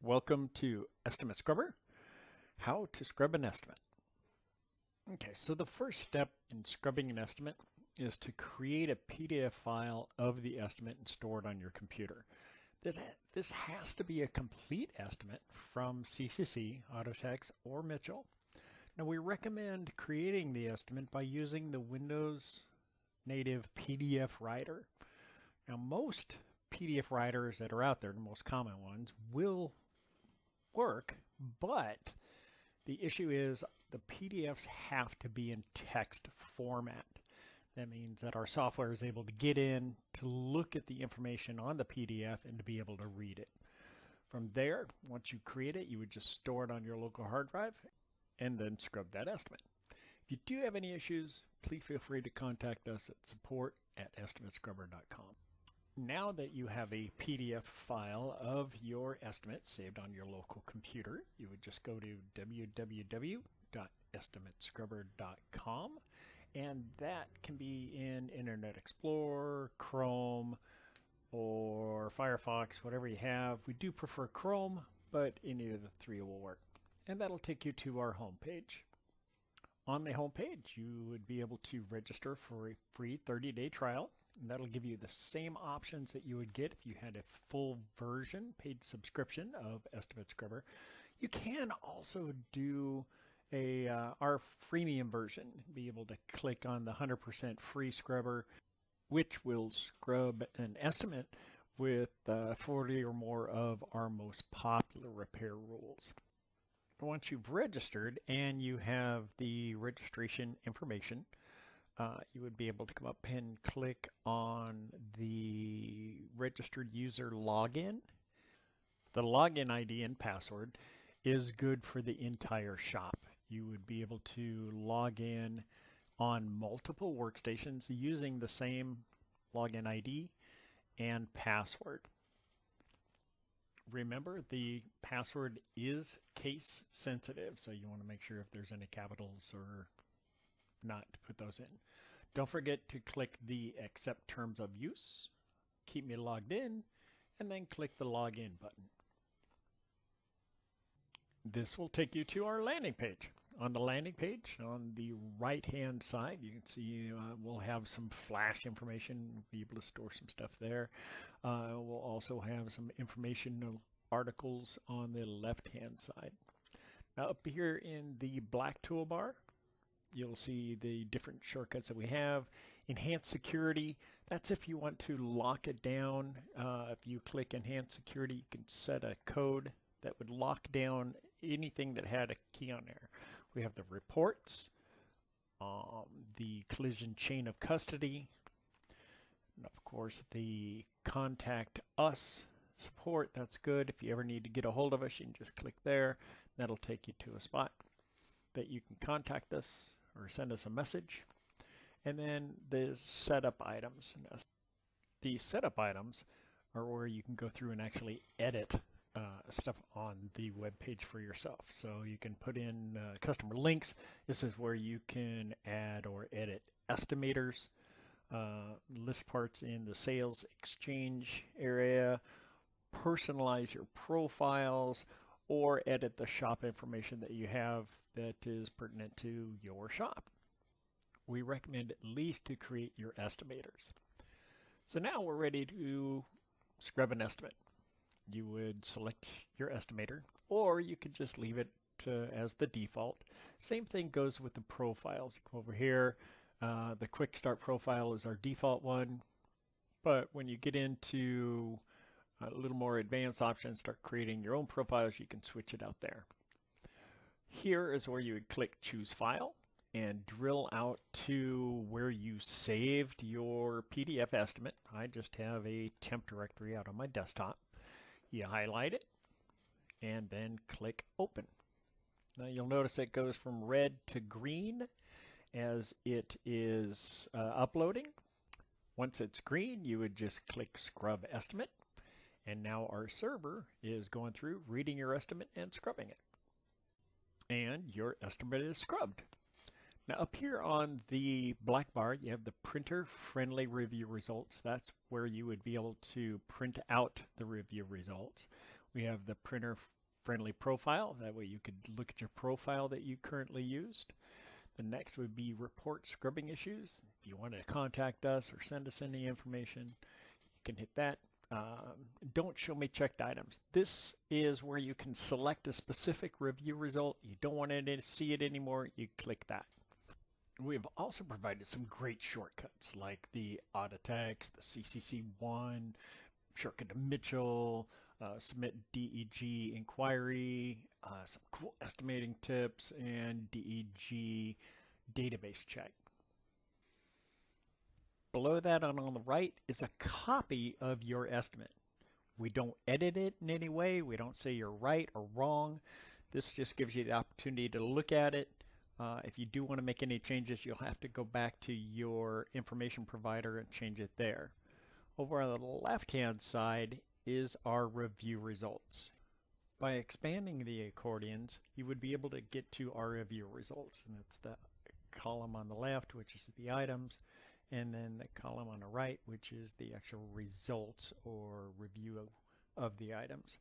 Welcome to Estimate Scrubber, how to scrub an estimate. Okay, so the first step in scrubbing an estimate is to create a PDF file of the estimate and store it on your computer. This has to be a complete estimate from CCC, Autotex, or Mitchell. Now we recommend creating the estimate by using the Windows native PDF writer. Now most PDF writers that are out there, the most common ones, will work, but the issue is the PDFs have to be in text format. That means that our software is able to get in to look at the information on the PDF and to be able to read it. From there, once you create it, you would just store it on your local hard drive and then scrub that estimate. If you do have any issues, please feel free to contact us at support@estimatescrubber.com. Now that you have a PDF file of your estimate saved on your local computer, you would just go to www.estimatescrubber.com, and that can be in Internet Explorer, Chrome, or Firefox, whatever you have. We do prefer Chrome, but any of the three will work. And that'll take you to our homepage. On the homepage, you would be able to register for a free 30-day trial. And that'll give you the same options that you would get if you had a full version paid subscription of Estimate Scrubber. You can also do our freemium version, be able to click on the 100% free scrubber, which will scrub an estimate with 40 or more of our most popular repair rules. Once you've registered and you have the registration information, you would be able to come up and click on the registered user login. The login ID and password is good for the entire shop. You would be able to log in on multiple workstations using the same login ID and password. Remember, the password is case sensitive, so you want to make sure if there's any capitals or not to put those in. Don't forget to click the accept terms of use, keep me logged in, and then click the login button. This will take you to our landing page. On the landing page, on the right hand side, you can see we'll have some flash information. We'll be able to store some stuff there. We'll also have some informational articles on the left hand side. Now up here in the black toolbar, you'll see the different shortcuts that we have. Enhanced security, that's if you want to lock it down. If you click enhanced security, you can set a code that would lock down anything that had a key on there. We have the reports, the collision chain of custody, and of course the contact us support. That's good. If you ever need to get a hold of us, you can just click there. That'll take you to a spot that you can contact us or send us a message. And then the setup items. The setup items are where you can go through and actually edit stuff on the web page for yourself. So you can put in customer links. This is where you can add or edit estimators, list parts in the sales exchange area, personalize your profiles, or edit the shop information that you have that is pertinent to your shop. We recommend at least to create your estimators. So now we're ready to scrub an estimate. You would select your estimator, or you could just leave it as the default. Same thing goes with the profiles. Come over here. The quick start profile is our default one, but when you get into a little more advanced options, start creating your own profiles, you can switch it out there. Here is where you would click choose file and drill out to where you saved your PDF estimate. I just have a temp directory out on my desktop. You highlight it and then click open. Now you'll notice it goes from red to green as it is uploading. Once it's green, you would just click scrub estimate. And now our server is going through, reading your estimate and scrubbing it. And your estimate is scrubbed. Now up here on the black bar, you have the printer friendly review results. That's where you would be able to print out the review results. We have the printer friendly profile. That way you could look at your profile that you currently used. The next would be report scrubbing issues. If you want to contact us or send us any information, you can hit that. Don't show me checked items. This is where you can select a specific review result. You don't want to see it anymore, you click that. We've also provided some great shortcuts like the Autotext, the CCC1, shortcut to Mitchell, submit DEG inquiry, some cool estimating tips, and DEG database check. Below that on the right is a copy of your estimate. We don't edit it in any way. We don't say you're right or wrong. This just gives you the opportunity to look at it. If you do want to make any changes, you'll have to go back to your information provider and change it there. Over on the left-hand side is our review results. By expanding the accordions, you would be able to get to our review results, and that's the column on the left, which is the items, and then the column on the right, which is the actual results or review of the items.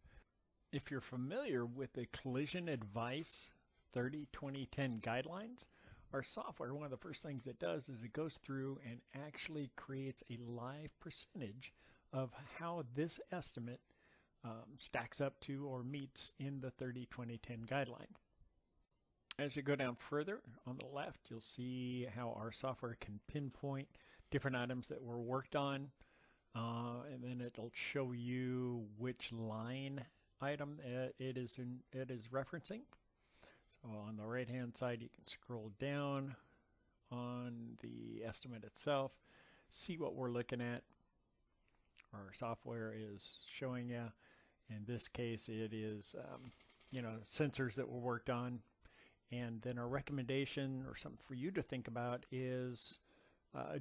If you're familiar with the Collision Advice 30-20-10 guidelines, our software, one of the first things it does is it goes through and actually creates a live percentage of how this estimate stacks up to or meets in the 30-20-10 guideline. As you go down further on the left, you'll see how our software can pinpoint different items that were worked on, and then it'll show you which line item it is referencing. So on the right hand side, you can scroll down on the estimate itself, see what we're looking at. Our software is showing you. In this case, it is sensors that were worked on. And then our recommendation, or something for you to think about, is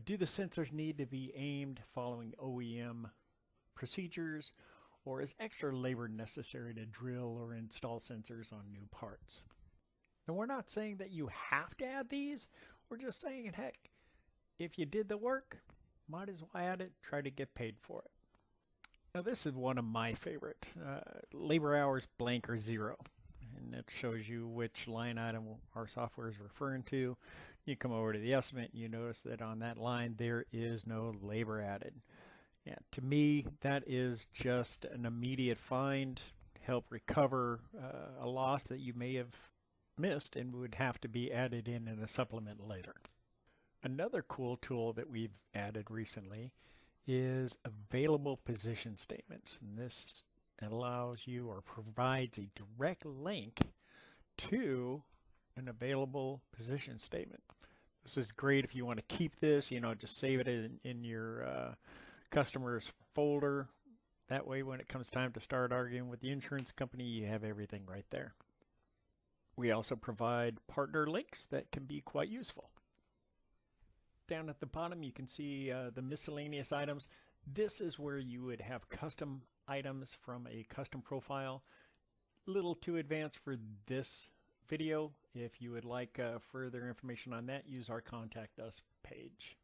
do the sensors need to be aimed following OEM procedures, or is extra labor necessary to drill or install sensors on new parts? And we're not saying that you have to add these. We're just saying, heck, if you did the work, might as well add it, try to get paid for it. Now this is one of my favorite. Labor hours blank or zero. And it shows you which line item our software is referring to. You come over to the estimate, you notice that on that line there is no labor added. Yeah, to me, that is just an immediate find, help recover a loss that you may have missed and would have to be added in a supplement later. Another cool tool that we've added recently is available position statements. And this allows you or provides a direct link to an available position statement. This is great if you want to keep this, just save it in your customer's folder. That way when it comes time to start arguing with the insurance company, you have everything right there. We also provide partner links that can be quite useful. Down at the bottom you can see the miscellaneous items. This is where you would have custom items from a custom profile. A little too advanced for this video. If you would like further information on that, use our Contact Us page.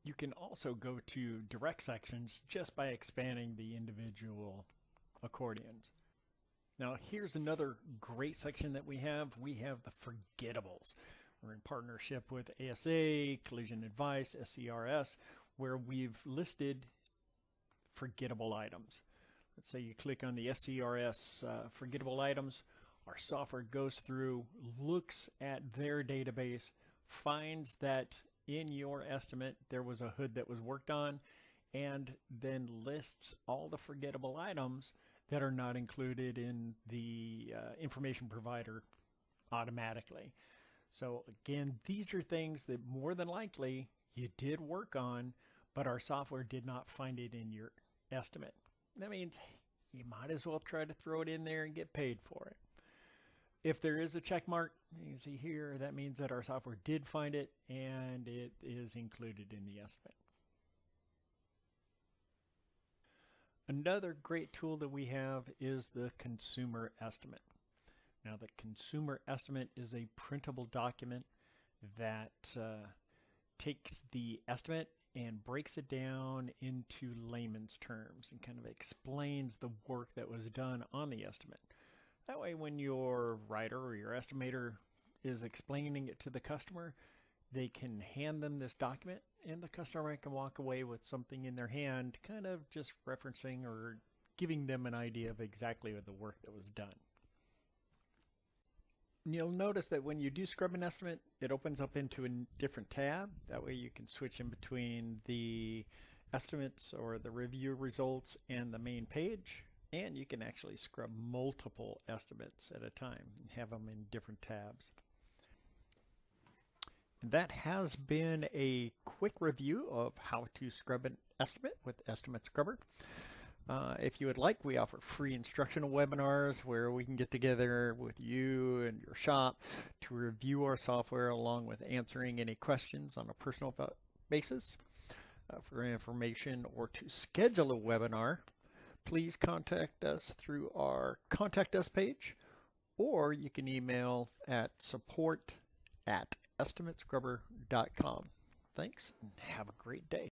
You can also go to direct sections just by expanding the individual accordions. Now here's another great section that we have. We have the forgettables. We're in partnership with ASA, Collision Advice, SCRS, where we've listed forgettable items. Let's say you click on the SCRS forgettable items. Our software goes through, looks at their database, finds that in your estimate there was a hood that was worked on, and then lists all the forgettable items that are not included in the information provider automatically. So again, these are things that more than likely you did work on, but our software did not find it in your estimate. That means you might as well try to throw it in there and get paid for it. If there is a check mark, you can see here, that means that our software did find it and it is included in the estimate. Another great tool that we have is the consumer estimate. Now the consumer estimate is a printable document that takes the estimate and breaks it down into layman's terms and kind of explains the work that was done on the estimate. That way, when your writer or your estimator is explaining it to the customer, they can hand them this document and the customer can walk away with something in their hand, kind of just referencing or giving them an idea of exactly the work that was done. And you'll notice that when you do scrub an estimate, it opens up into a different tab. That way you can switch in between the estimates or the review results and the main page. And you can actually scrub multiple estimates at a time and have them in different tabs. And that has been a quick review of how to scrub an estimate with Estimate Scrubber. If you would like, we offer free instructional webinars where we can get together with you and your shop to review our software along with answering any questions on a personal basis. For information or to schedule a webinar, please contact us through our Contact Us page, or you can email at support@estimatescrubber.com. Thanks and have a great day.